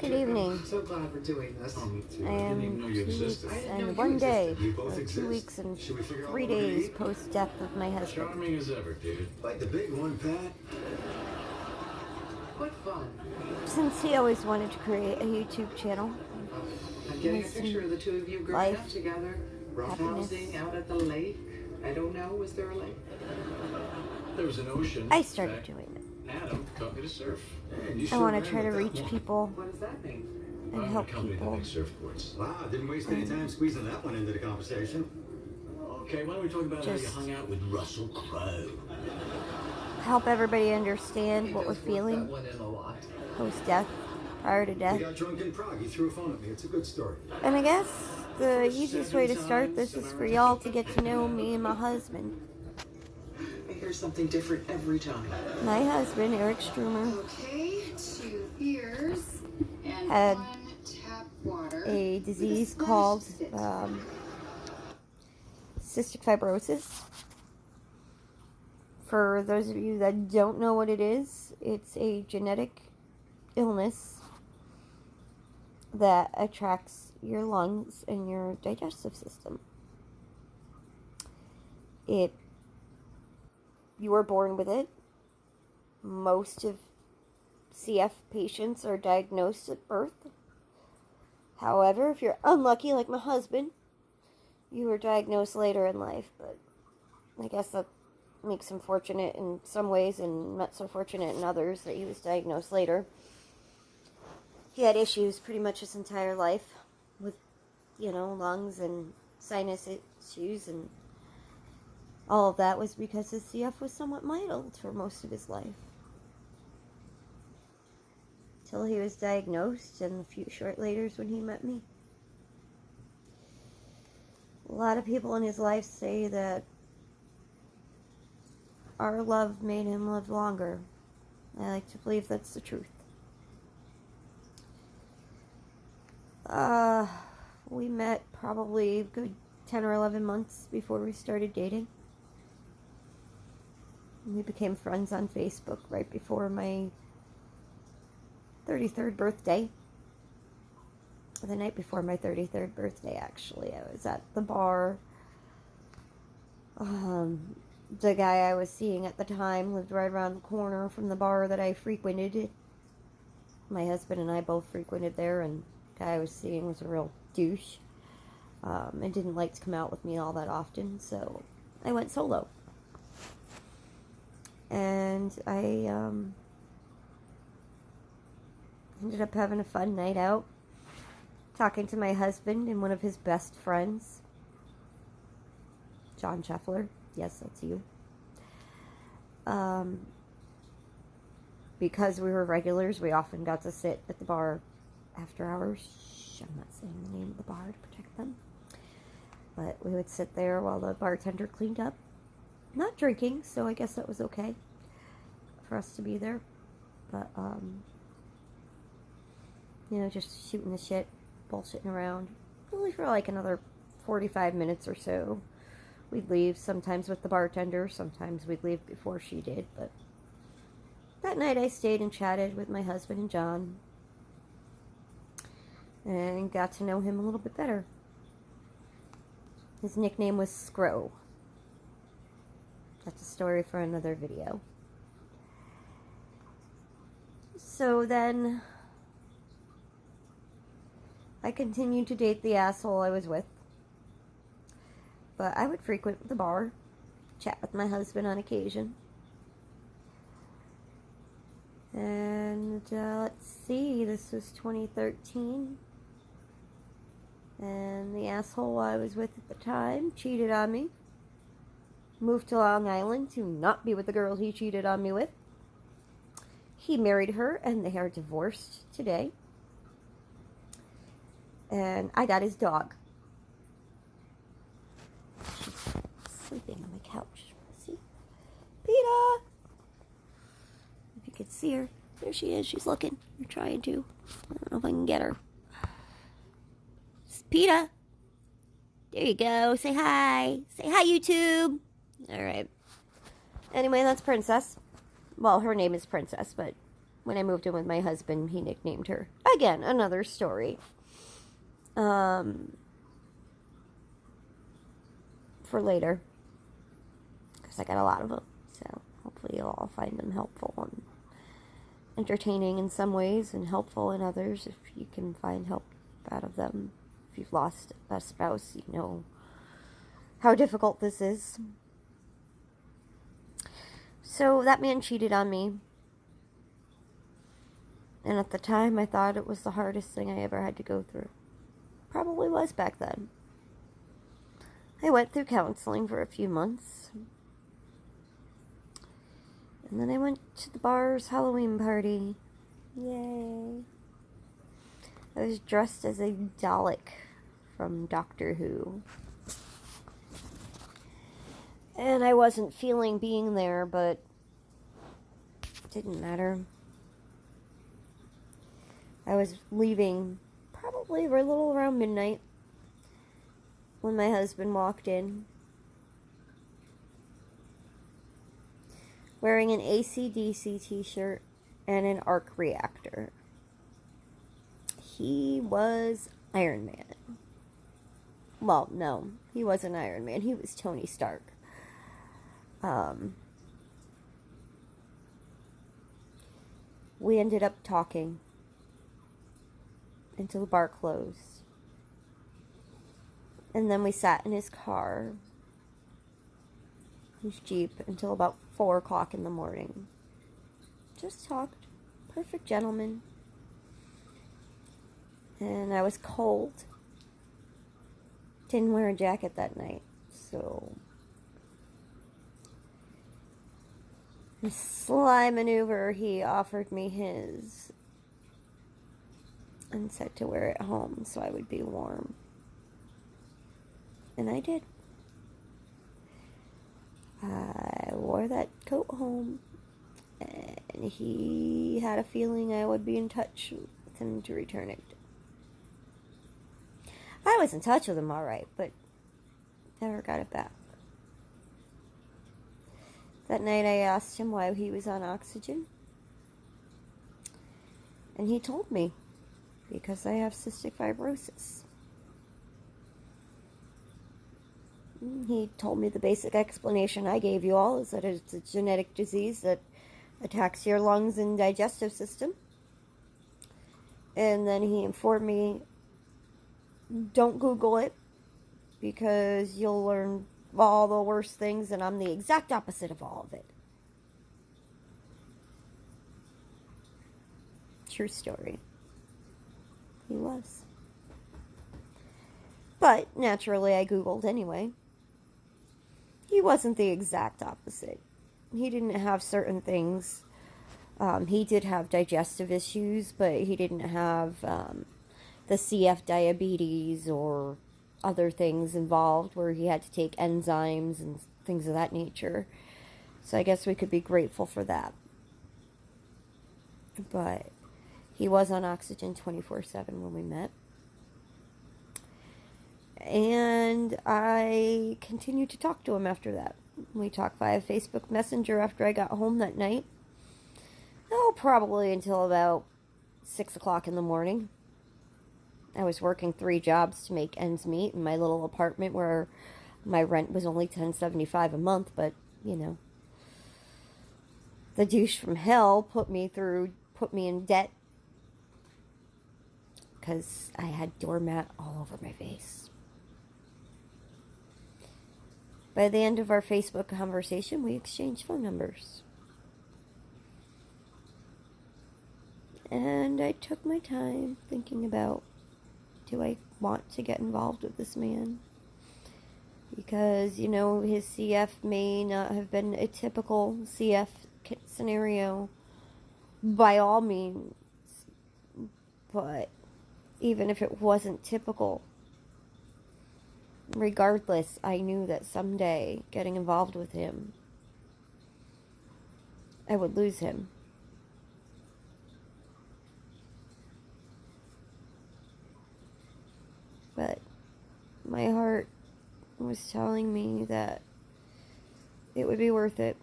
Good evening. I'm so glad we're doing this. Oh, me too. I I am didn't even know you 2 existed. weeks I didn't know and you 1 day, existed. We both or exist. 2 weeks and Should we figure out 3 what we're gonna days eat? post-death of my husband. Charming as ever, dude. Like the big one, Pat. What fun. Since he always wanted to create a YouTube channel, I'm getting a Listen, picture of the two of you growing up life, together. happiness. Roughhousing out at the lake. I don't know, was there a lake? There was an ocean. I started In fact, doing it. Adam taught me to surf. Man, you I sure want ran to try to with that reach one. people What does that mean? and I'm help a company that people. makes surfboards. Wow, didn't waste any time squeezing that one into the conversation. Okay, why don't we talk about how you Just- hung out with Russell Crowe? Help everybody understand what we're That feeling one in a lot. post-death, prior to We death. got drunk in Prague. He threw a phone at me. It's a good story. And I guess the easiest way to start this is for y'all to get to know me and my husband. I hear something different every time. My husband, Eric Strumer, Okay, 2 beers and Had 1 tap water. a with disease splash called sit. cystic fibrosis. For those of you that don't know what it is, it's a genetic illness that attracts your lungs and your digestive system. You are born with it. Most of CF patients are diagnosed at birth. However, if you're unlucky like my husband, you were diagnosed later in life, but I guess that makes him fortunate in some ways and not so fortunate in others that he was diagnosed later. He had issues pretty much his entire life with, lungs and sinus issues, and all of that was because his CF was somewhat mild for most of his life. Till he was diagnosed, and a few short later is when he met me. A lot of people in his life say that our love made him live longer. I like to believe that's the truth. We met probably a good 10 or 11 months before we started dating. We became friends on Facebook right before my 33rd birthday. The night before my 33rd birthday, actually. I was at the bar. The guy I was seeing at the time lived right around the corner from the bar that I frequented. My husband and I both frequented there, and the guy I was seeing was a real douche. And didn't like to come out with me all that often, so I went solo. And I ended up having a fun night out, talking to my husband and one of his best friends, John Scheffler. Yes, that's you. Because we were regulars, we often got to sit at the bar after hours. Shh, I'm not saying the name of the bar to protect them. But we would sit there while the bartender cleaned up. Not drinking, so I guess that was okay for us to be there. But, just shooting the shit, bullshitting around. Only for like another 45 minutes or so. We'd leave, sometimes with the bartender, sometimes we'd leave before she did, but that night I stayed and chatted with my husband and John, and got to know him a little bit better. His nickname was Scro. That's a story for another video. So then, I continued to date the asshole I was with. But I would frequent the bar, chat with my husband on occasion. And let's see, this was 2013. And the asshole I was with at the time cheated on me. Moved to Long Island to not be with the girl he cheated on me with. He married her and they are divorced today. And I got his dog. She's sleeping on my couch. See? PETA! If you could see her. There she is. She's looking. I'm trying to. I don't know if I can get her. PETA! There you go. Say hi. Say hi, YouTube. Alright. Anyway, that's Princess. Well, her name is Princess, but when I moved in with my husband, he nicknamed her. Again, another story. For later. Because I got a lot of them. So hopefully you'll all find them helpful and entertaining in some ways and helpful in others if you can find help out of them. If you've lost a spouse, you know how difficult this is. So that man cheated on me. And at the time, I thought it was the hardest thing I ever had to go through. Probably was back then. I went through counseling for a few months. And then I went to the bar's Halloween party. Yay. I was dressed as a Dalek from Doctor Who. And I wasn't feeling being there, but it didn't matter. I was leaving probably a little around midnight when my husband walked in, wearing an AC/DC t-shirt and an arc reactor. He was Iron Man. Well, no, he wasn't Iron Man. He was Tony Stark. We ended up talking until the bar closed. And then we sat in his car, his Jeep, until about 4 o'clock in the morning. Just talked. Perfect gentleman. And I was cold. Didn't wear a jacket that night, so a sly maneuver, he offered me his and said to wear it home so I would be warm. And I did. I wore that coat home, and he had a feeling I would be in touch with him to return it. I was in touch with him alright, but never got it back. That night I asked him why he was on oxygen, and he told me, because I have cystic fibrosis. He told me the basic explanation I gave you all is that it's a genetic disease that attacks your lungs and digestive system. And then he informed me, don't Google it, because you'll learn all the worst things, and I'm the exact opposite of all of it. True story. He was. But, naturally, I Googled anyway. He wasn't the exact opposite. He didn't have certain things. He did have digestive issues, but he didn't have the CF diabetes or other things involved where he had to take enzymes and things of that nature. So I guess we could be grateful for that. But he was on oxygen 24/7 when we met. And I continued to talk to him after that. We talked via Facebook Messenger after I got home that night. Oh, probably until about 6 o'clock in the morning. I was working 3 jobs to make ends meet in my little apartment where my rent was only $10.75 a month, but, you know, the douche from hell put me in debt because I had doormat all over my face. By the end of our Facebook conversation, we exchanged phone numbers. And I took my time thinking about, do I want to get involved with this man? Because, you know, his CF may not have been a typical CF scenario by all means. But even if it wasn't typical, regardless, I knew that someday getting involved with him, I would lose him. But my heart was telling me that it would be worth it.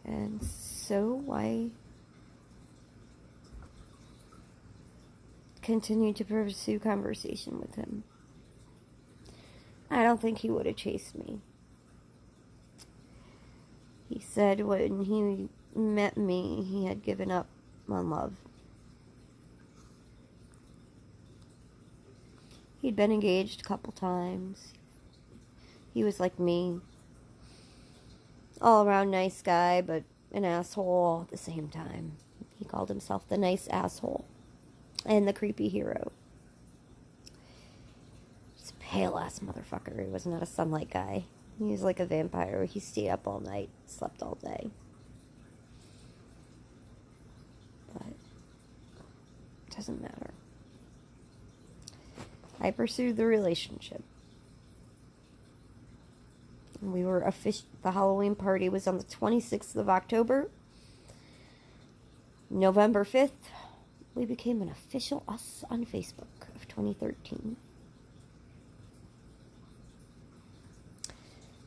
And so why continue to pursue conversation with him? I don't think he would have chased me. He said when he met me, he had given up on love. He'd been engaged a couple times. He was like me. All around nice guy, but an asshole at the same time. He called himself the nice asshole and the creepy hero. Just a pale ass motherfucker. He was not a sunlight guy. He was like a vampire. He stayed up all night, slept all day. But it doesn't matter. I pursued the relationship. We were the Halloween party was on the 26th of October. November 5th, we became an official us on Facebook of 2013.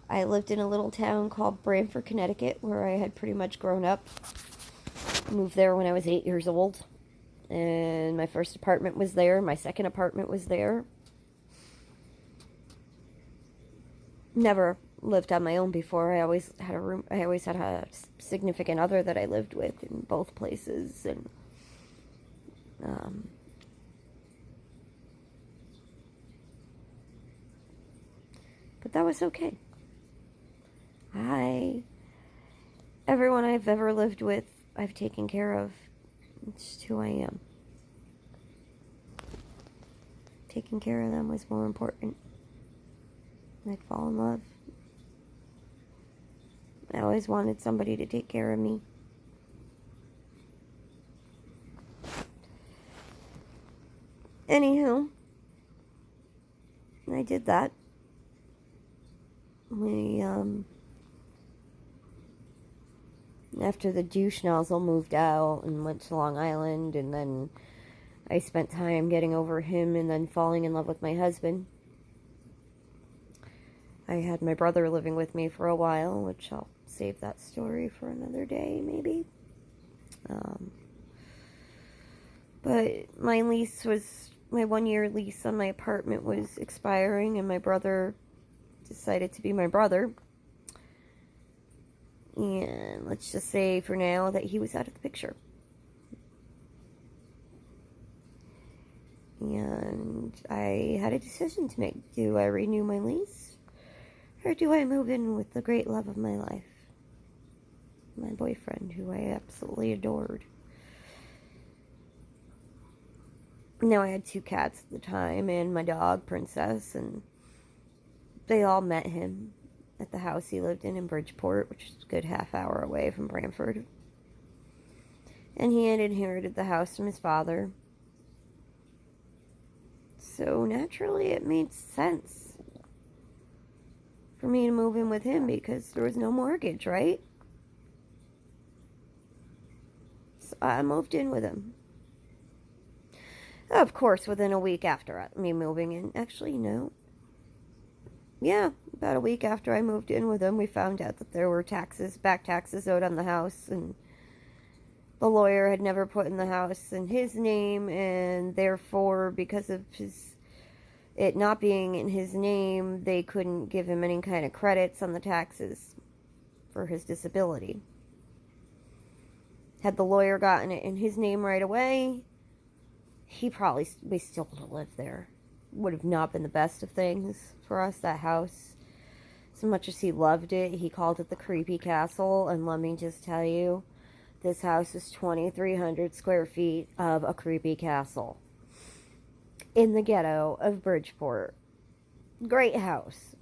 I lived in a little town called Branford, Connecticut, where I had pretty much grown up. Moved there when I was 8 years old. And my first apartment was there. My second apartment was there. Never lived on my own before. I always had a room. I always had a significant other that I lived with in both places. And but that was okay. Everyone I've ever lived with, I've taken care of. It's just who I am. Taking care of them was more important. I'd fall in love. I always wanted somebody to take care of me. Anywho, I did that. After the douche nozzle moved out and went to Long Island, and then I spent time getting over him and then falling in love with my husband. I had my brother living with me for a while, which I'll save that story for another day, maybe. But my 1-year lease on my apartment was expiring, and my brother decided to be my brother. And let's just say for now that he was out of the picture. And I had a decision to make. Do I renew my lease? Or do I move in with the great love of my life? My boyfriend, who I absolutely adored. Now, I had 2 cats at the time, and my dog, Princess, and they all met him at the house he lived in Bridgeport, which is a good half-hour away from Branford. And he had inherited the house from his father. So, naturally, it made sense for me to move in with him because there was no mortgage, right? So I moved in with him. Of course, within a week after me moving in. Actually, no. Yeah, about a week after I moved in with him, we found out that there were back taxes owed on the house, and the lawyer had never put in the house in his name, and therefore, because of it not being in his name, they couldn't give him any kind of credits on the taxes for his disability. Had the lawyer gotten it in his name right away, we still would have lived there. Would have not been the best of things for us, that house. As much as he loved it, he called it the creepy castle, and let me just tell you, this house is 2,300 square feet of a creepy castle in the ghetto of Bridgeport. Great house.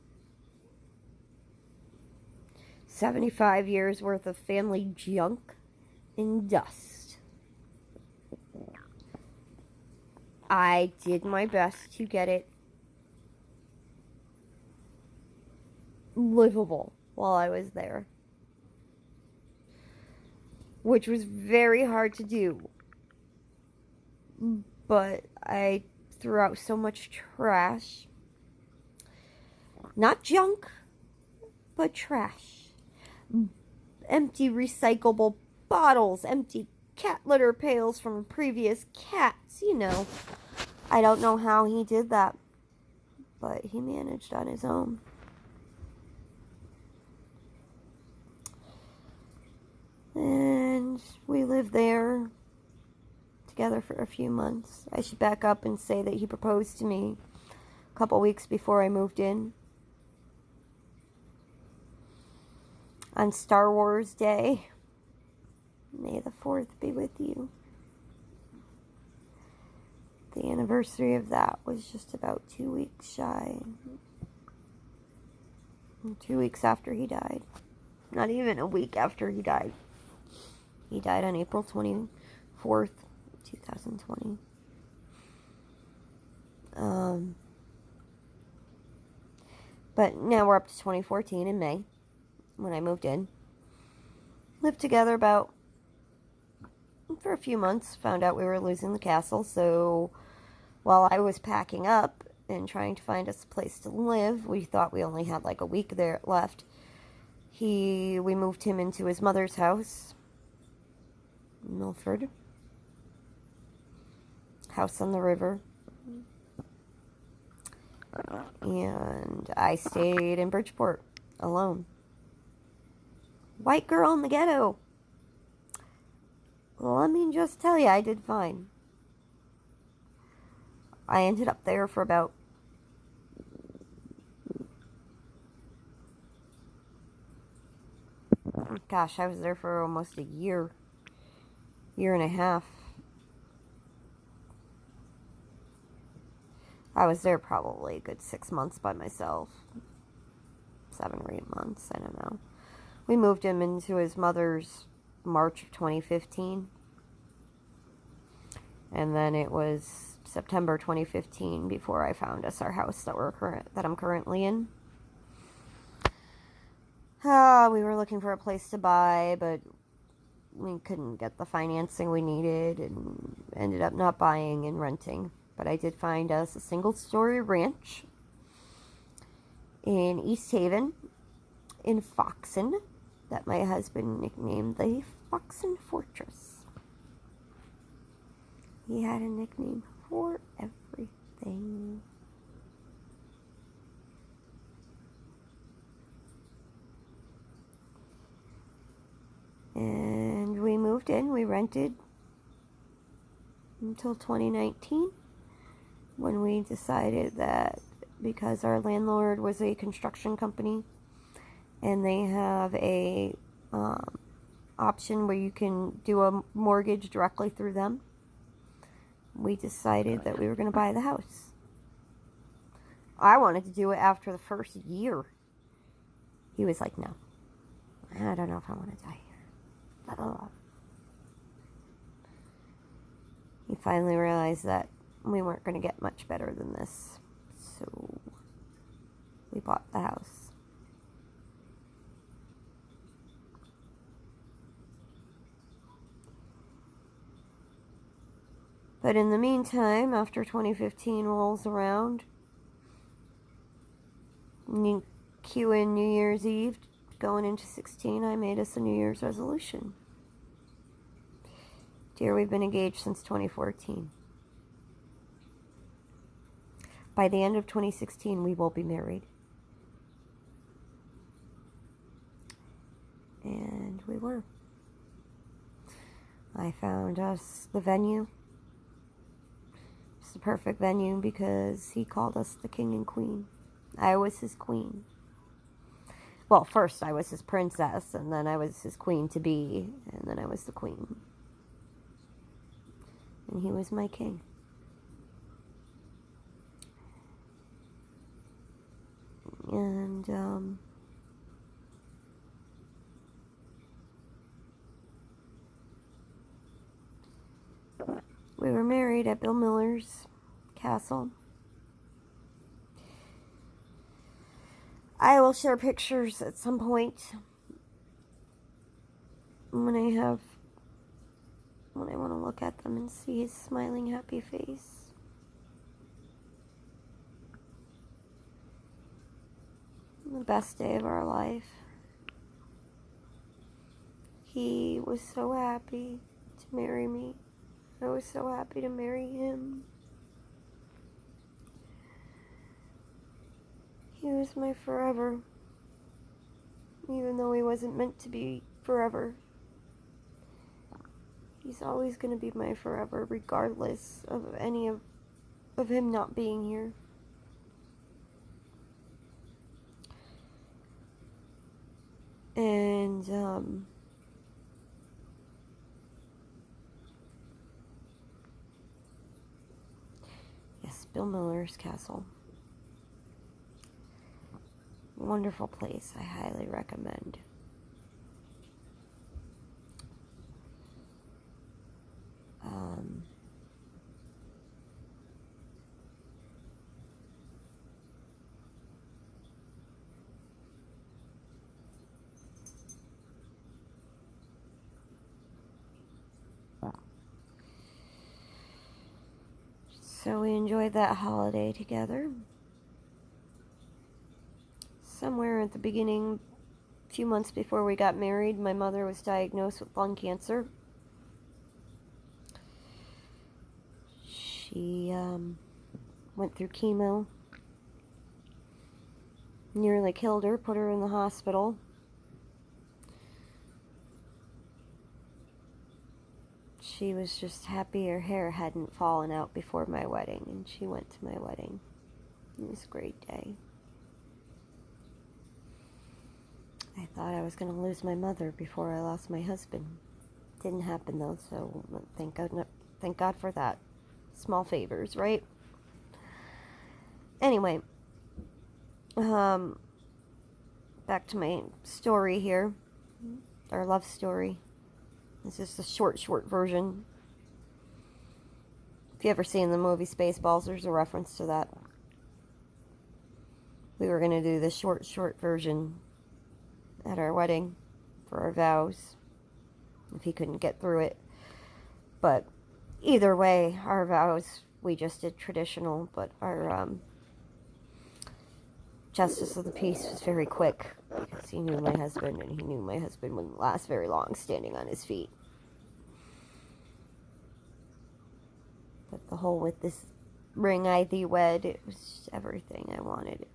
75 years worth of family junk and dust. I did my best to get it livable while I was there, which was very hard to do, but I threw out so much trash. Not junk, but trash. Empty recyclable bottles, empty cat litter pails from previous cats, you know. I don't know how he did that, but he managed on his own. And we lived there together for a few months. I should back up and say that he proposed to me a couple weeks before I moved in. On Star Wars Day. May the 4th be with you. The anniversary of that was just about 2 weeks shy. 2 weeks after he died. Not even a week after he died. He died on April 24th, 2020. But now we're up to 2014 in May, when I moved in. Lived together for a few months. Found out we were losing the castle, so while I was packing up and trying to find us a place to live, we thought we only had like a week there left. We moved him into his mother's house, Milford. House on the river. And I stayed in Bridgeport alone. White girl in the ghetto. Well, let me just tell you, I did fine. I ended up there for about gosh, I was there for almost a year and a half. I was there probably a good 6 months by myself. 7 or 8 months, I don't know. We moved him into his mother's March of 2015. And then it was September 2015 before I found us our house that I'm currently in. We were looking for a place to buy, but we couldn't get the financing we needed and ended up not buying and renting. But I did find us a single-story ranch in East Haven, in Foxen, that my husband nicknamed the Foxen Fortress. He had a nickname for everything. And we moved in, we rented until 2019, when we decided that because our landlord was a construction company and they have a option where you can do a mortgage directly through them, we decided that we were going to buy the house. I wanted to do it after the first year. He was like, no, I don't know if I want to die here. Blah, blah, blah. He finally realized that we weren't going to get much better than this, so we bought the house. But in the meantime, after 2015 rolls around, cue in New Year's Eve, going into 16, I made us a New Year's resolution. Dear, we've been engaged since 2014. By the end of 2016, we will be married. And we were. I found us the venue. It's the perfect venue because he called us the king and queen. I was his queen. Well, first I was his princess, and then I was his queen to be, and then I was the queen. And he was my king. And we were married at Bill Miller's castle. I will share pictures at some point when I want to look at them and see his smiling, happy face. The best day of our life. He was so happy to marry me. I was so happy to marry him. He was my forever, even though he wasn't meant to be forever. He's always going to be my forever, regardless of any of him not being here. And, yes, Bill Miller's castle. Wonderful place. I highly recommend. So we enjoyed that holiday together. Somewhere at the beginning, a few months before we got married, my mother was diagnosed with lung cancer. She went through chemo, nearly killed her, put her in the hospital. She was just happy her hair hadn't fallen out before my wedding, and she went to my wedding. It was a great day. I thought I was going to lose my mother before I lost my husband. Didn't happen though, so thank God for that. Small favors, right? Anyway, back to my story here, our love story. This is the short version. If you ever seen the movie Spaceballs, there's a reference to that. We were going to do the short version at our wedding for our vows, if he couldn't get through it. But either way, our vows, we just did traditional, but our justice of the peace was very quick, because he knew my husband, and he knew my husband wouldn't last very long standing on his feet. But the whole with this ring I thee wed, it was just everything I wanted.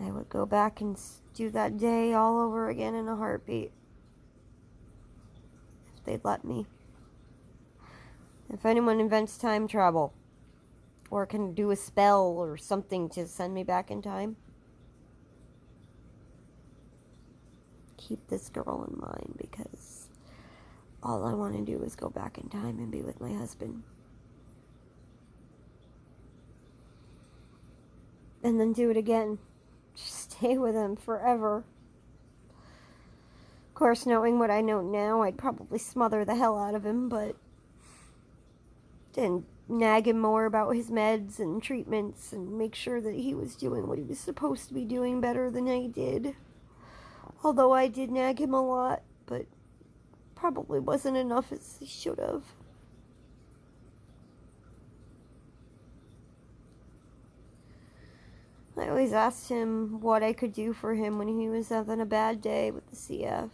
I would go back and do that day all over again in a heartbeat, if they'd let me. If anyone invents time travel, or can do a spell or something to send me back in time, keep this girl in mind, because all I want to do is go back in time and be with my husband. And then do it again. Just stay with him forever. Of course, knowing what I know now, I'd probably smother the hell out of him, but didn't nag him more about his meds and treatments and make sure that he was doing what he was supposed to be doing better than I did. Although I did nag him a lot, but probably wasn't enough as he should have. I always asked him what I could do for him when he was having a bad day with the CF.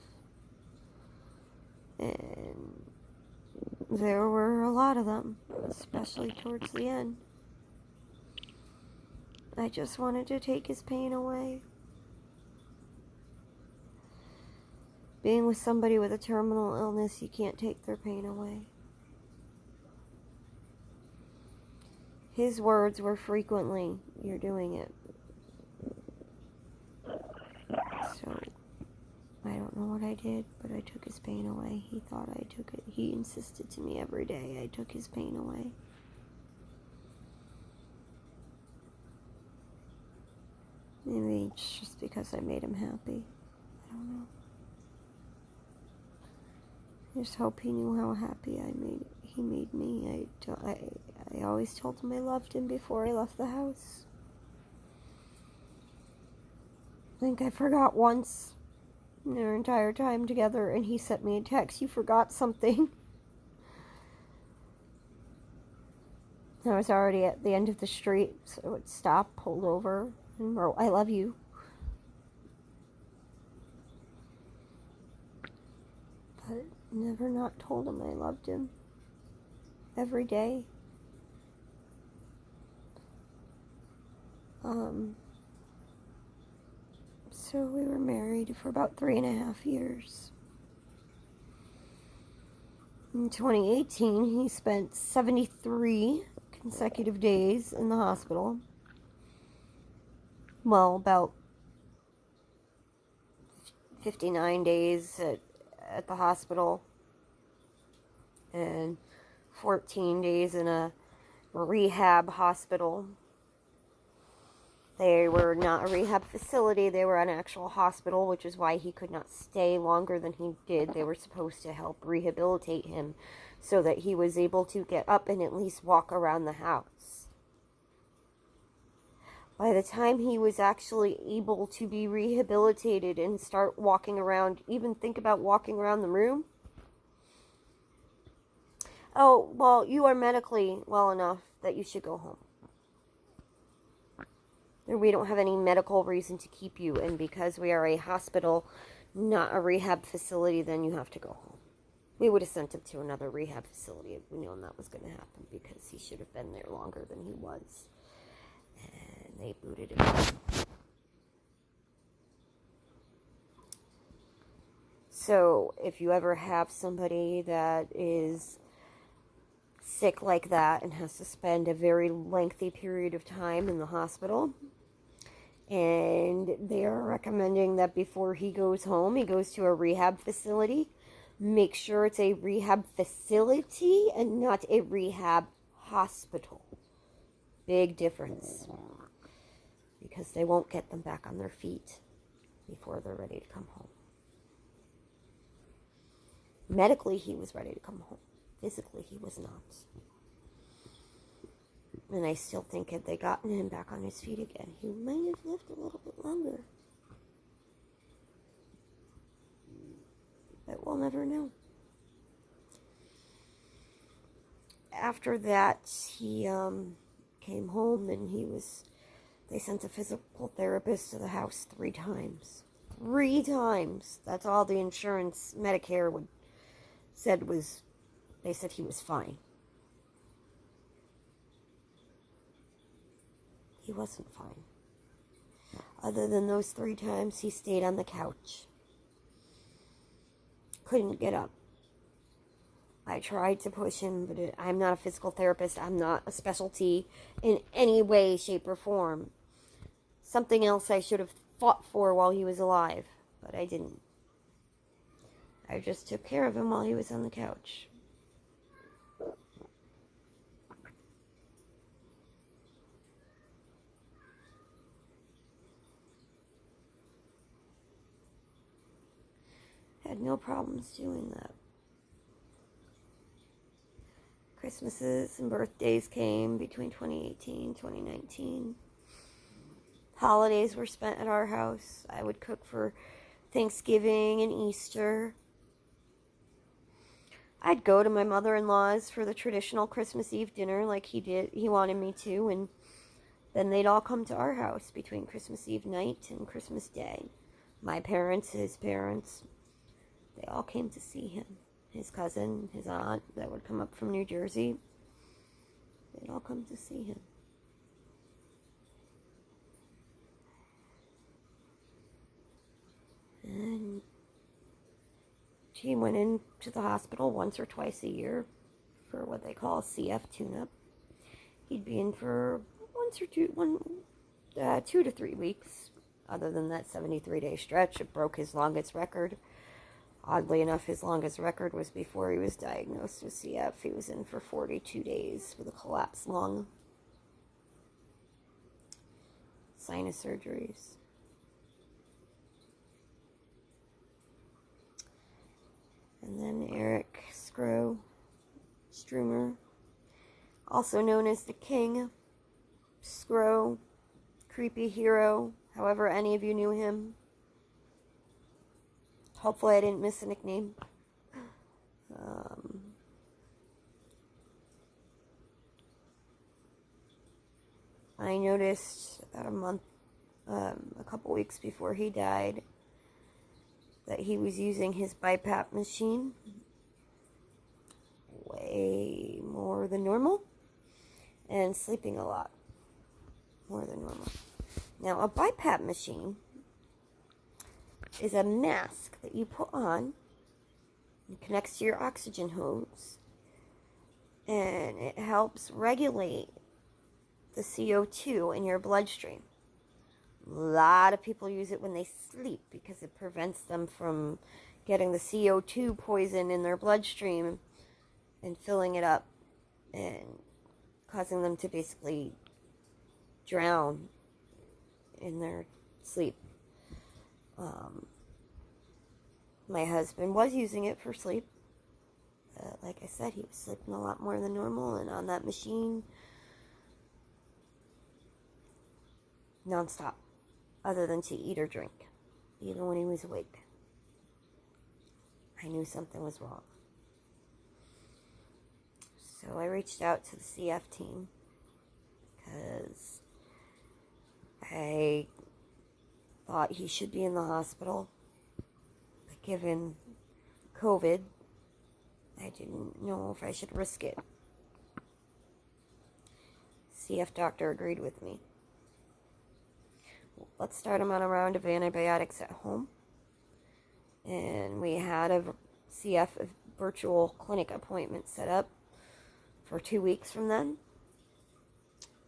And there were a lot of them, especially towards the end. I just wanted to take his pain away. Being with somebody with a terminal illness, you can't take their pain away. His words were frequently, "You're doing it." So, I don't know what I did, but I took his pain away. He thought I took it. He insisted to me every day I took his pain away. Maybe it's just because I made him happy. I don't know. I just hope he knew how happy he made me. I always told him I loved him before I left the house. I think I forgot once in our entire time together, and he sent me a text, "You forgot something." I was already at the end of the street, so it stopped, pulled over, and wrote, "I love you." But never not told him I loved him. Every day. So we were married for about 3.5 years. In 2018, he spent 73 consecutive days in the hospital. Well, about 59 days at the hospital and 14 days in a rehab hospital. They were not a rehab facility, they were an actual hospital, which is why he could not stay longer than he did. They were supposed to help rehabilitate him so that he was able to get up and at least walk around the house. By the time he was actually able to be rehabilitated and start walking around, even think about walking around the room. Oh, well, you are medically well enough that you should go home. We don't have any medical reason to keep you, and because we are a hospital, not a rehab facility, then you have to go home. We would have sent him to another rehab facility if we known that was going to happen, because he should have been there longer than he was. And they booted him out. So, if you ever have somebody that is sick like that and has to spend a very lengthy period of time in the hospital, and they are recommending that before he goes home, he goes to a rehab facility, make sure it's a rehab facility and not a rehab hospital. Big difference. Because they won't get them back on their feet before they're ready to come home. Medically, he was ready to come home. Physically, he was not. And I still think if they gotten him back on his feet again, he might have lived a little bit longer. But we'll never know. After that, he came home and they sent a physical therapist to the house 3 times. 3 times. That's all the insurance, Medicare they said he was fine. He wasn't fine. Other than those 3 times, he stayed on the couch. Couldn't get up. I tried to push him, but I'm not a physical therapist. I'm not a specialty in any way, shape, or form. Something else I should have fought for while he was alive, but I didn't. I just took care of him while he was on the couch. Had no problems doing that. Christmases and birthdays came between 2018 and 2019. Holidays were spent at our house. I would cook for Thanksgiving and Easter. I'd go to my mother-in-law's for the traditional Christmas Eve dinner like he wanted me to, and then they'd all come to our house between Christmas Eve night and Christmas Day. My parents, his parents, they all came to see him. His cousin, his aunt that would come up from New Jersey, they'd all come to see him. And he went into the hospital once or twice a year for what they call a CF tune-up. He'd be in for 2 to 3 weeks. Other than that 73-day stretch, it broke his longest record. Oddly enough, his longest record was before he was diagnosed with CF. He was in for 42 days with a collapsed lung. Sinus surgeries. And then Eric Strumer, also known as the King, Scro, creepy hero, however any of you knew him. Hopefully I didn't miss a nickname. I noticed about a couple weeks before he died, that he was using his BiPAP machine way more than normal and sleeping a lot more than normal. Now, a BiPAP machine is a mask that you put on. It connects to your oxygen hose, and it helps regulate the CO2 in your bloodstream. A lot of people use it when they sleep because it prevents them from getting the CO2 poison in their bloodstream and filling it up and causing them to basically drown in their sleep. My husband was using it for sleep. Like I said, he was sleeping a lot more than normal and on that machine nonstop, other than to eat or drink, even when he was awake. I knew something was wrong. So I reached out to the CF team because I thought he should be in the hospital. But given COVID, I didn't know if I should risk it. CF doctor agreed with me. Let's start him on a round of antibiotics at home. And we had a CF virtual clinic appointment set up for 2 weeks from then.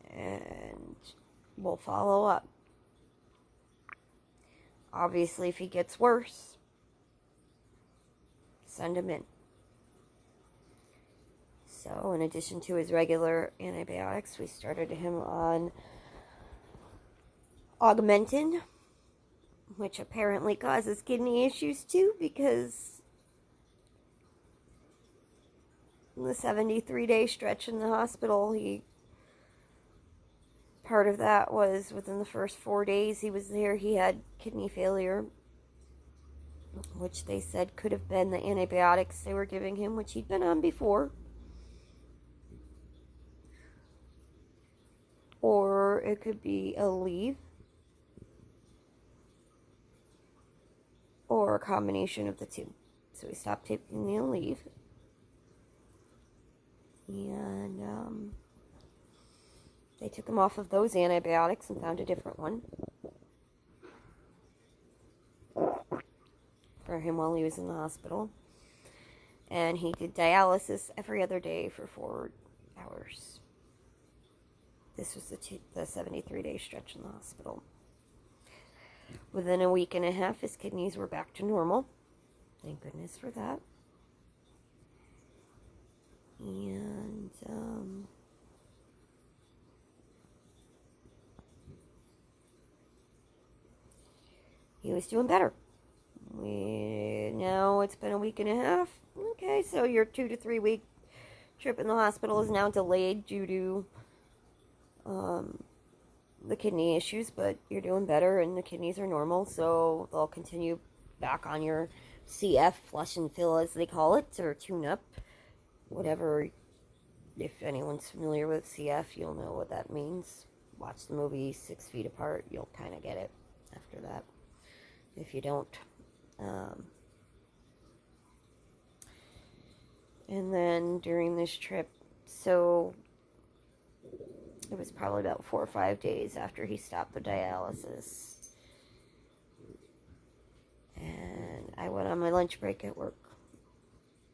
And we'll follow up. Obviously, if he gets worse, send him in. So, in addition to his regular antibiotics, we started him on Augmentin, which apparently causes kidney issues too, because in the 73-day stretch in the hospital, part of that was within the first 4 days he was there, he had kidney failure, which they said could have been the antibiotics they were giving him, which he'd been on before. Or it could be a leave. Or a combination of the two. So we stopped taking the leave. And they took him off of those antibiotics and found a different one for him while he was in the hospital. And he did dialysis every other day for 4 hours. This was the 73-day stretch in the hospital. Within a week and a half, his kidneys were back to normal. Thank goodness for that. And he was doing better. Now it's been a week and a half. Okay, so your 2 to 3 week trip in the hospital is now delayed due to the kidney issues, but you're doing better and the kidneys are normal, so they'll continue back on your CF, flush and fill as they call it, or tune up, whatever. If anyone's familiar with CF, you'll know what that means. Watch the movie 6 Feet Apart, you'll kind of get it after that, if you don't. And then during this trip, so it was probably about 4 or 5 days after he stopped the dialysis. And I went on my lunch break at work.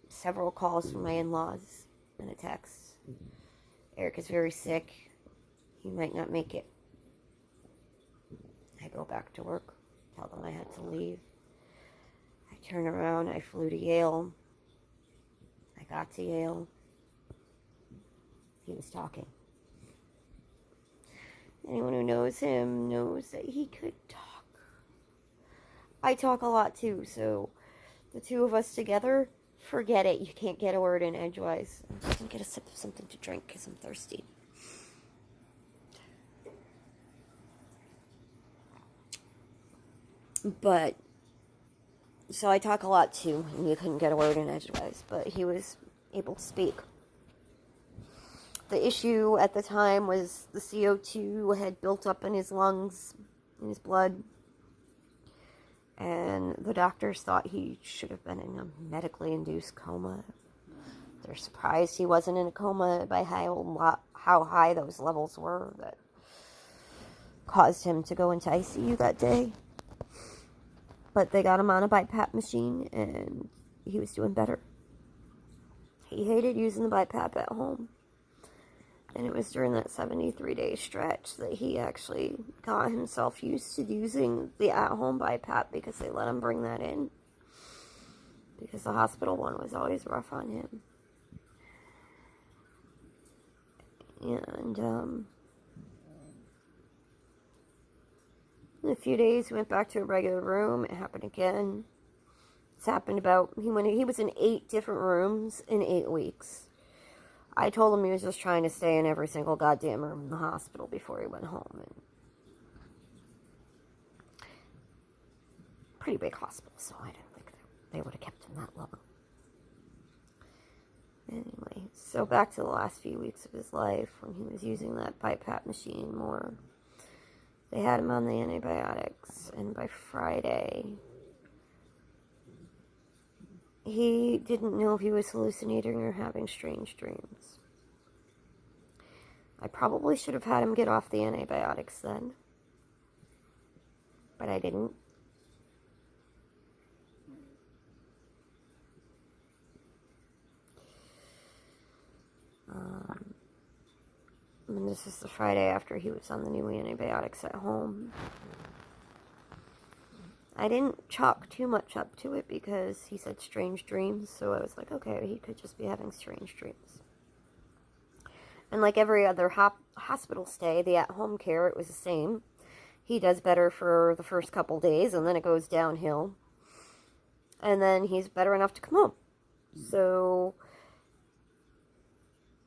Several calls from my in-laws and a text. Eric is very sick. He might not make it. I go back to work. Tell them I had to leave. I turn around. I flew to Yale. I got to Yale. He was talking. Anyone who knows him knows that he could talk. I talk a lot too, so the two of us together, forget it. You can't get a word in edgewise. I'm just gonna get a sip of something to drink because I'm thirsty. But, so I talk a lot too, and you couldn't get a word in edgewise, but he was able to speak. The issue at the time was the CO2 had built up in his lungs, in his blood. And the doctors thought he should have been in a medically induced coma. They're surprised he wasn't in a coma by how high those levels were that caused him to go into ICU that day. But they got him on a BiPAP machine, and he was doing better. He hated using the BiPAP at home. And it was during that 73-day stretch that he actually got himself used to using the at-home BiPAP, because they let him bring that in. Because the hospital one was always rough on him. And in a few days, he went back to a regular room. It happened again. It's happened he was in 8 different rooms in 8 weeks. I told him he was just trying to stay in every single goddamn room in the hospital before he went home. And pretty big hospital, so I don't think they would have kept him that long. Anyway, so back to the last few weeks of his life when he was using that BiPAP machine more. They had him on the antibiotics, and by Friday, he didn't know if he was hallucinating or having strange dreams. I probably should have had him get off the antibiotics then, but I didn't. And this is the Friday after he was on the new antibiotics at home. I didn't chalk too much up to it because he said strange dreams, so I was like, okay, he could just be having strange dreams. And like every other hospital stay, the at-home care, it was the same. He does better for the first couple days, and then it goes downhill. And then he's better enough to come home. So,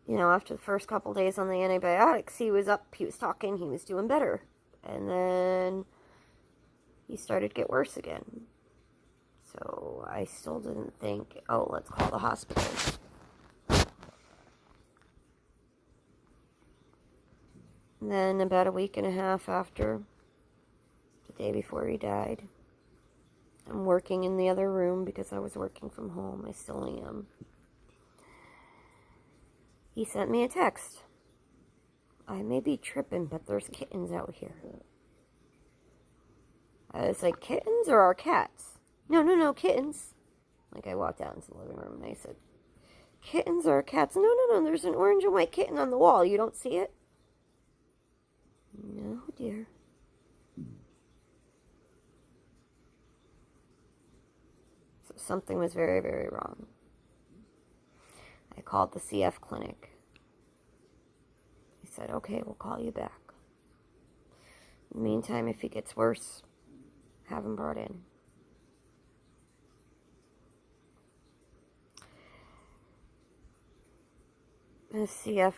after the first couple days on the antibiotics, he was up, he was talking, he was doing better. And then he started to get worse again. So I still didn't think, oh, let's call the hospital. And then about a week and a half after, the day before he died, I'm working in the other room because I was working from home. I still am. He sent me a text. I may be tripping, but there's kittens out here. I was like, kittens or our cats? No, kittens. Like, I walked out into the living room and I said, kittens or cats? No, there's an orange and white kitten on the wall. You don't see it? No, dear. So something was very, very wrong. I called the CF clinic. He said, okay, we'll call you back. In the meantime, if he gets worse, have him brought in. The CF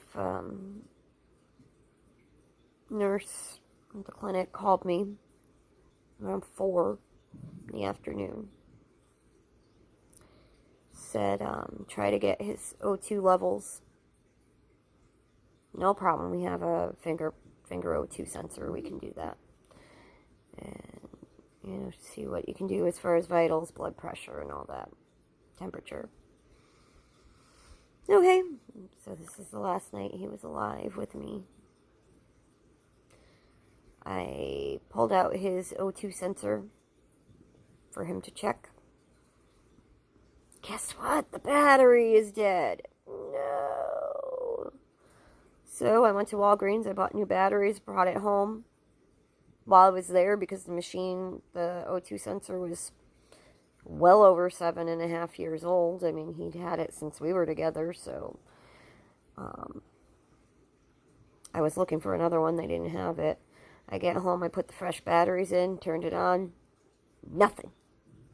nurse at the clinic called me around 4 in the afternoon. Said, try to get his O2 levels. No problem. We have a finger O2 sensor. We can do that. And, see what you can do as far as vitals, blood pressure, and all that. Temperature. Okay. So this is the last night he was alive with me. I pulled out his O2 sensor for him to check. Guess what? The battery is dead. No. So I went to Walgreens. I bought new batteries, brought it home while I was there because the machine, the O2 sensor, was well over 7.5 years old. I mean, he'd had it since we were together, so I was looking for another one. They didn't have it. I get home, I put the fresh batteries in, turned it on. Nothing.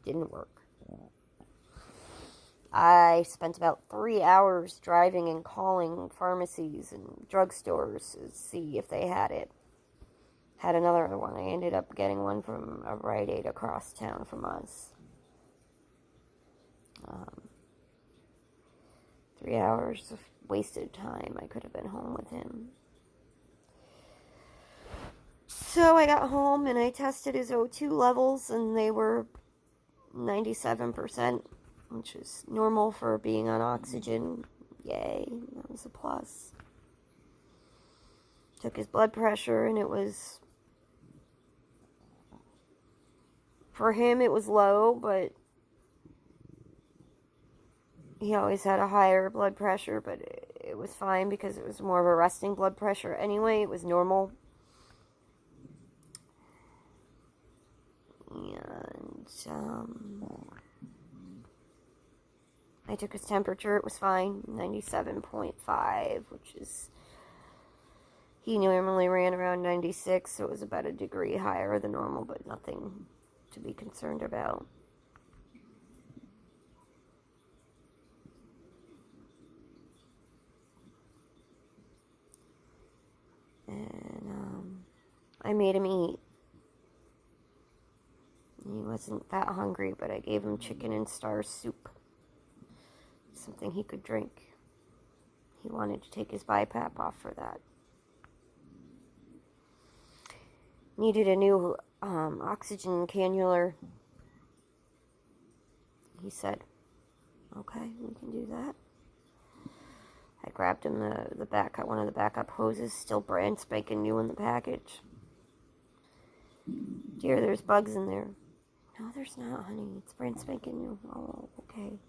Didn't work. I spent about 3 hours driving and calling pharmacies and drugstores to see if they had it. Had another one. I ended up getting one from a Rite Aid across town from us. 3 hours of wasted time. I could have been home with him. So I got home and I tested his O2 levels, and they were 97%, which is normal for being on oxygen. Yay, that was a plus. Took his blood pressure, and it was, for him it was low, but he always had a higher blood pressure, but it was fine because it was more of a resting blood pressure anyway. It was normal. And I took his temperature. It was fine, 97.5, which is, he normally ran around 96, so it was about a degree higher than normal, but nothing to be concerned about. And I made him eat. He wasn't that hungry, but I gave him chicken and star soup. Something he could drink. He wanted to take his BiPAP off for that. Needed a new oxygen cannula. He said, okay, we can do that. I grabbed him one of the backup hoses, still brand spanking new in the package. Dear, there's bugs in there. No, there's not, honey. It's brand spanking new. Oh, okay.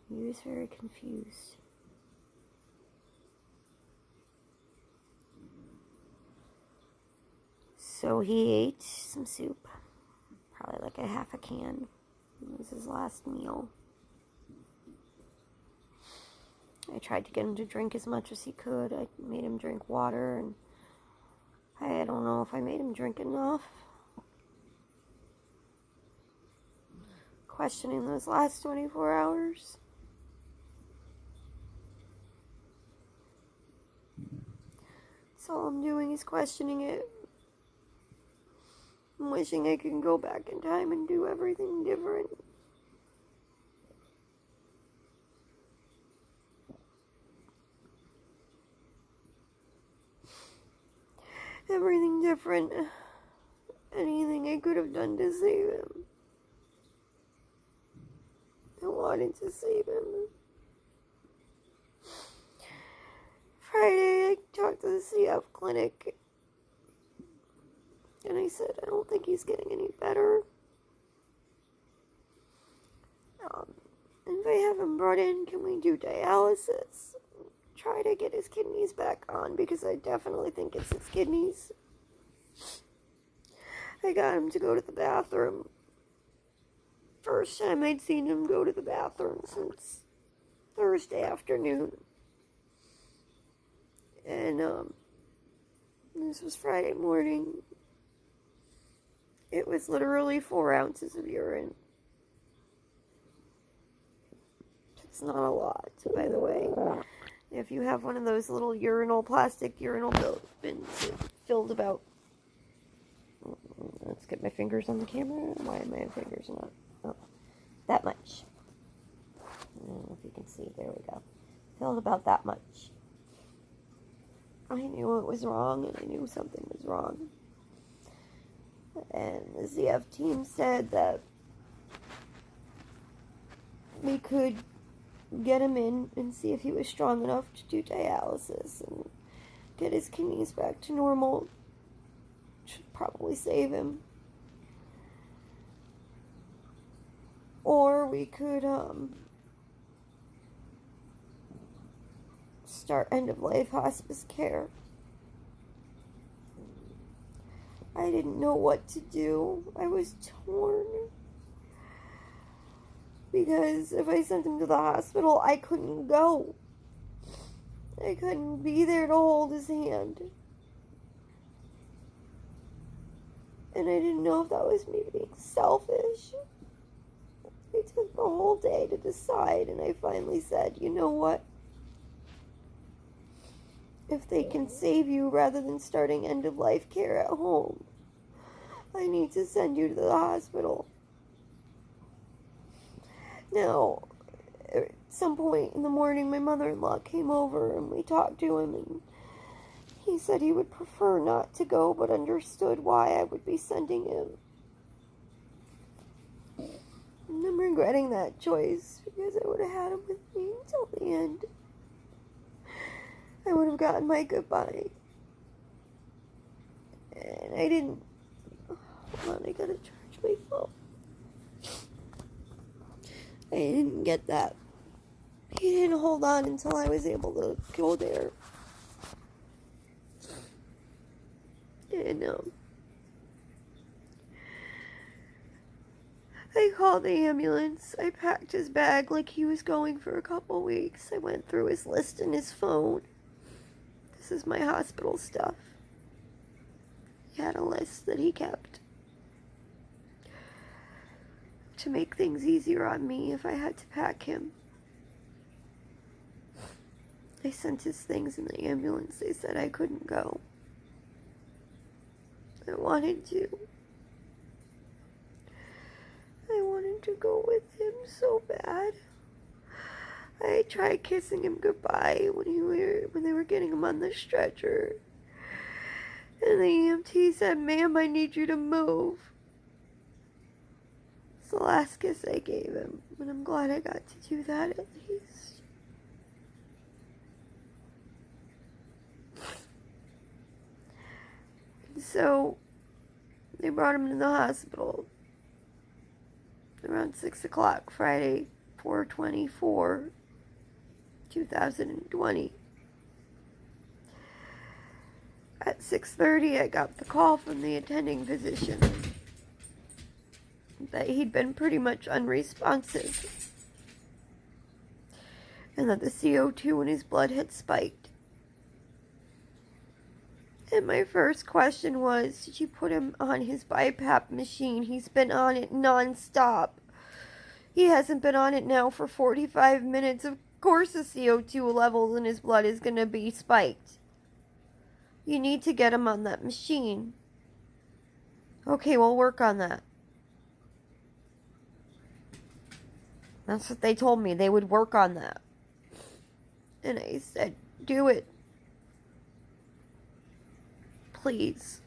He was very confused. So he ate some soup. Probably like a half a can. It was his last meal. I tried to get him to drink as much as he could. I made him drink water, and I don't know if I made him drink enough. Questioning those last 24 hours. So all I'm doing is questioning it. I'm wishing I could go back in time and do everything different. Everything different. Anything I could have done to save him. I wanted to save him. Friday, I talked to the CF clinic. And I said, I don't think he's getting any better. If I have him brought in, can we do dialysis? Try to get his kidneys back on, because I definitely think it's his kidneys. I got him to go to the bathroom. First time I'd seen him go to the bathroom since Thursday afternoon. And, this was Friday morning. It was literally 4 ounces of urine. It's not a lot, by the way. If you have one of those little plastic urinal bins filled about... Let's get my fingers on the camera. Why are my fingers not? Oh, that much. I don't know if you can see. There we go. Filled about that much. I knew it was wrong, and I knew something was wrong. And the ZF team said that we could get him in and see if he was strong enough to do dialysis and get his kidneys back to normal. Should probably save him. Or we could start end-of-life hospice care. I didn't know what to do. I was torn. Because if I sent him to the hospital, I couldn't go. I couldn't be there to hold his hand. And I didn't know if that was me being selfish. I took the whole day to decide, and I finally said, you know what? If they can save you rather than starting end-of-life care at home, I need to send you to the hospital. Now, at some point in the morning, my mother-in-law came over and we talked to him, and he said he would prefer not to go, but understood why I would be sending him. And I'm regretting that choice, because I would have had him with me until the end. I would have gotten my goodbye. And I didn't. Hold on, I gotta charge my phone. I didn't get that. He didn't hold on until I was able to go there. And, I called the ambulance. I packed his bag like he was going for a couple weeks. I went through his list in his phone. This is my hospital stuff. He had a list that he kept to make things easier on me if I had to pack him. I sent his things in the ambulance. They said I couldn't go. I wanted to. I wanted to go with him so bad. I tried kissing him goodbye when they were getting him on the stretcher. And the EMT said, "Ma'am, I need you to move." It's the last kiss I gave him, and I'm glad I got to do that at least. So, they brought him to the hospital around 6 o'clock Friday, 4/24/2020. At 6:30, I got the call from the attending physician that he'd been pretty much unresponsive and that the CO2 in his blood had spiked. And my first question was, did you put him on his BiPAP machine? He's been on it non-stop. He hasn't been on it now for 45 minutes. Of course the CO2 levels in his blood is going to be spiked. You need to get him on that machine. Okay, we'll work on that. That's what they told me. They would work on that. And I said, do it. Please.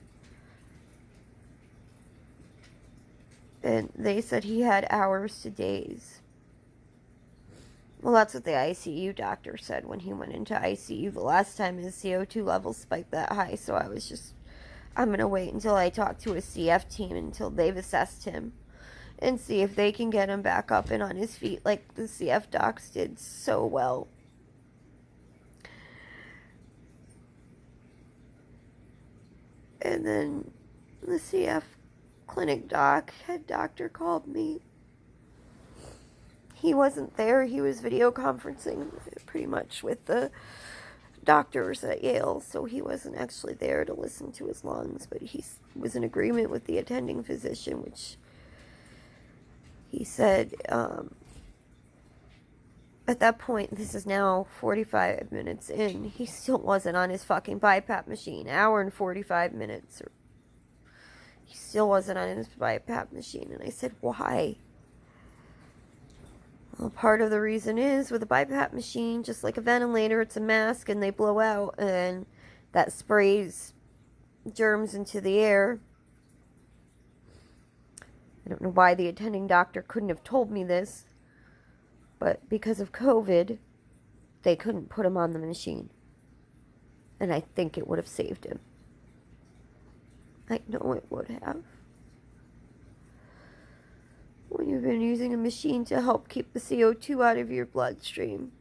And they said he had hours to days. Well, that's what the ICU doctor said when he went into ICU the last time his CO2 levels spiked that high. So I was just, I'm going to wait until I talk to a CF team until they've assessed him and see if they can get him back up and on his feet like the CF docs did so well. And then the CF clinic head doctor called me. He wasn't there. He was video conferencing pretty much with the doctors at Yale, so he wasn't actually there to listen to his lungs, but he was in agreement with the attending physician, which he said, at that point, this is now 45 minutes in, he still wasn't on his fucking BiPAP machine. Hour and 45 minutes. He still wasn't on his BiPAP machine. And I said, why? Well, part of the reason is with a BiPAP machine, just like a ventilator, it's a mask and they blow out and that sprays germs into the air. I don't know why the attending doctor couldn't have told me this, but because of COVID, they couldn't put him on the machine. And I think it would have saved him. I know it would have. When you've been using a machine to help keep the CO2 out of your bloodstream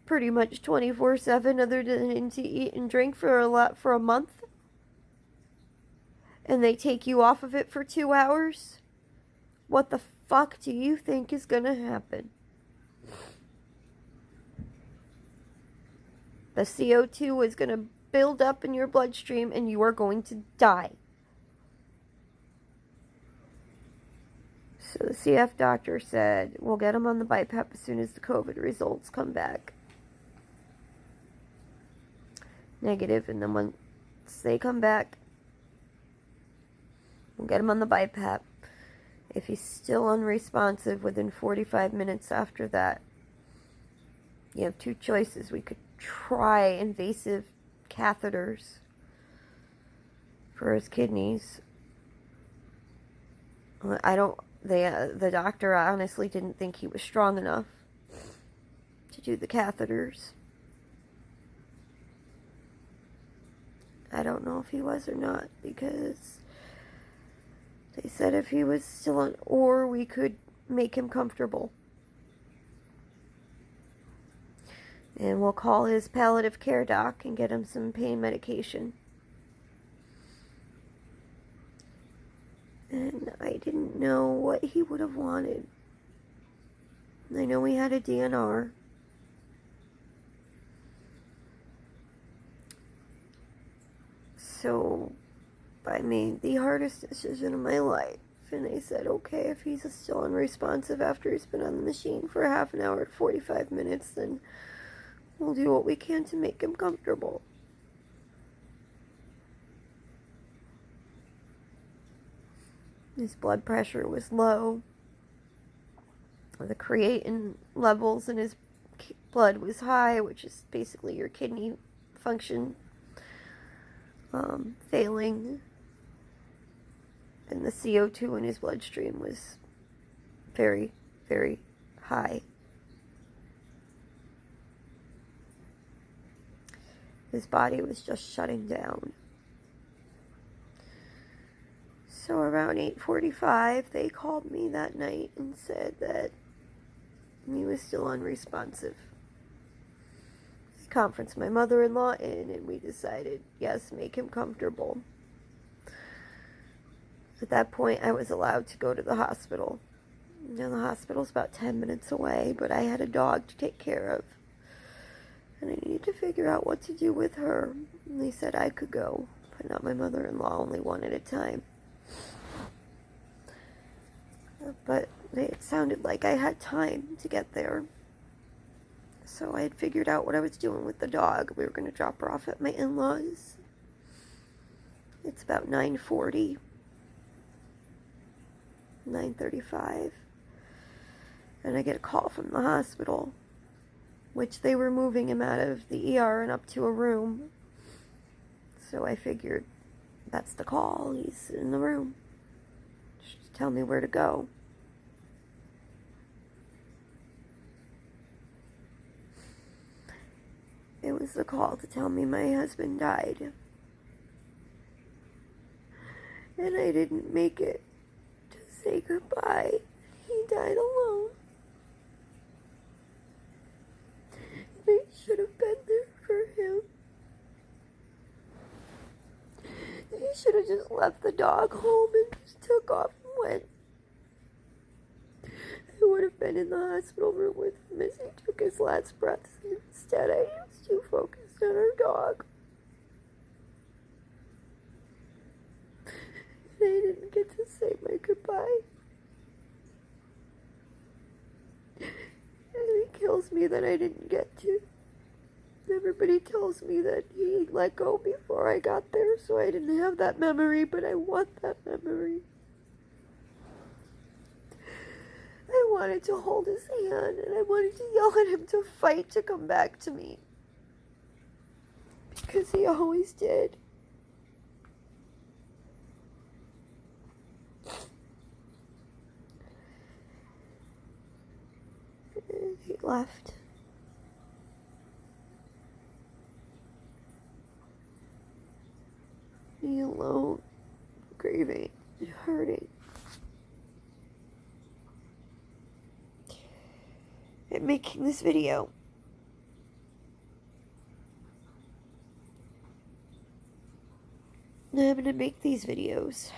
pretty much 24/7 other than to eat and drink for a month, and they take you off of it for 2 hours, what the fuck do you think is gonna happen? The CO2 is gonna build up in your bloodstream and you are going to die. So the CF doctor said, we'll get him on the BiPAP as soon as the COVID results come back negative, and then once they come back, we'll get him on the BiPAP. If he's still unresponsive within 45 minutes after that, You have two choices. We could try invasive catheters for his kidneys. The doctor honestly didn't think he was strong enough to do the catheters. I don't know if he was or not, because they said if he was still on, or we could make him comfortable. And we'll call his palliative care doc and get him some pain medication. And I didn't know what he would have wanted. I know we had a DNR. So I made the hardest decision of my life. And I said, okay, if he's still unresponsive after he's been on the machine for half an hour to 45 minutes, then we'll do what we can to make him comfortable. His blood pressure was low. The creatinine levels in his blood was high, which is basically your kidney function failing. And the CO2 in his bloodstream was very, very high. His body was just shutting down. So around 8:45, they called me that night and said that he was still unresponsive. I conferenced my mother-in-law in, and we decided, yes, make him comfortable. At that point, I was allowed to go to the hospital. Now, the hospital's about 10 minutes away, but I had a dog to take care of. And I needed to figure out what to do with her. And they said I could go, but not my mother-in-law, only one at a time. But it sounded like I had time to get there. So I had figured out what I was doing with the dog. We were going to drop her off at my in-laws. It's about 9:40. 9:35. And I get a call from the hospital, which they were moving him out of the ER and up to a room. So I figured, that's the call. He's in the room. Just tell me where to go. It was the call to tell me my husband died. And I didn't make it to say goodbye. He died alone. They should have been there for him. They should have just left the dog home and just took off and went. I would have been in the hospital room with him as he took his last breaths. Instead, I was too focused on our dog. And I didn't get to say my goodbye. And it kills me that I didn't get to. Everybody tells me that he let go before I got there, so I didn't have that memory, but I want that memory. I wanted to hold his hand, and I wanted to yell at him to fight to come back to me. Because he always did. And he left. Me alone, grieving and hurting. And making this video. Now I'm going to make these videos.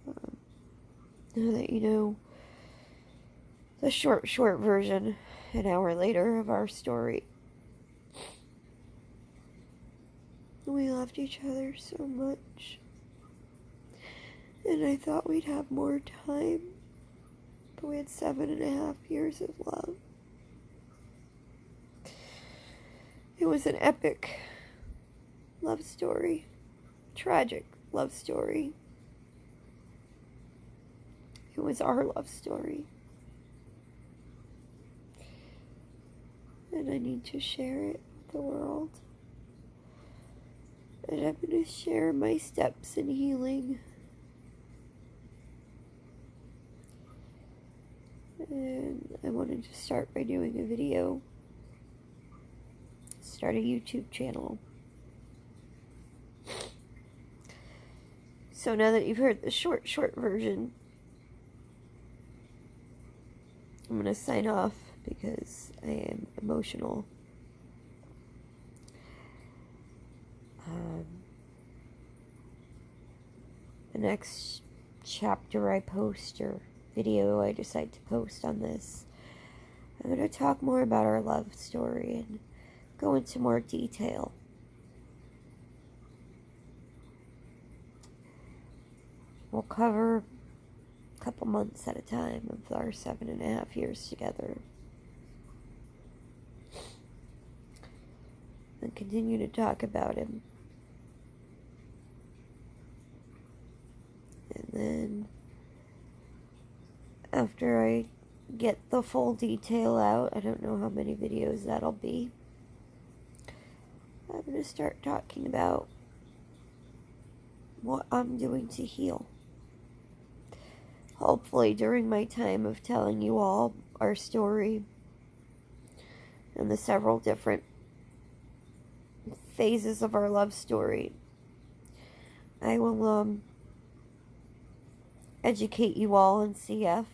Now that you know the short version, an hour later, of our story. We loved each other so much. And I thought we'd have more time. But we had 7.5 years of love. It was an epic love story. Tragic love story. It was our love story. And I need to share it with the world. And I'm going to share my steps in healing. And I wanted to start by doing a video. Start a YouTube channel. So now that you've heard the short version, I'm going to sign off because I am emotional. The next chapter I post or video I decide to post on this, I'm going to talk more about our love story and go into more detail. We'll cover a couple months at a time of our 7.5 years together. And continue to talk about him. And then, after I get the full detail out, I don't know how many videos that'll be, I'm going to start talking about what I'm doing to heal. Hopefully during my time of telling you all our story and the several different phases of our love story, I will educate you all in CF.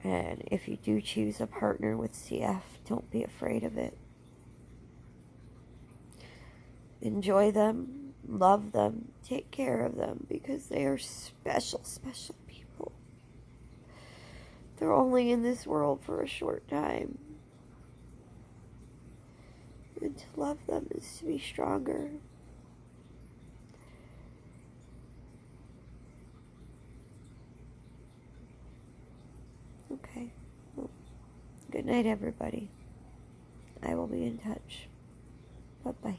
And if you do choose a partner with CF, don't be afraid of it. Enjoy them, love them, take care of them, because they are special, special people. They're only in this world for a short time. And to love them is to be stronger. Okay. Well, good night, everybody. I will be in touch. Bye-bye.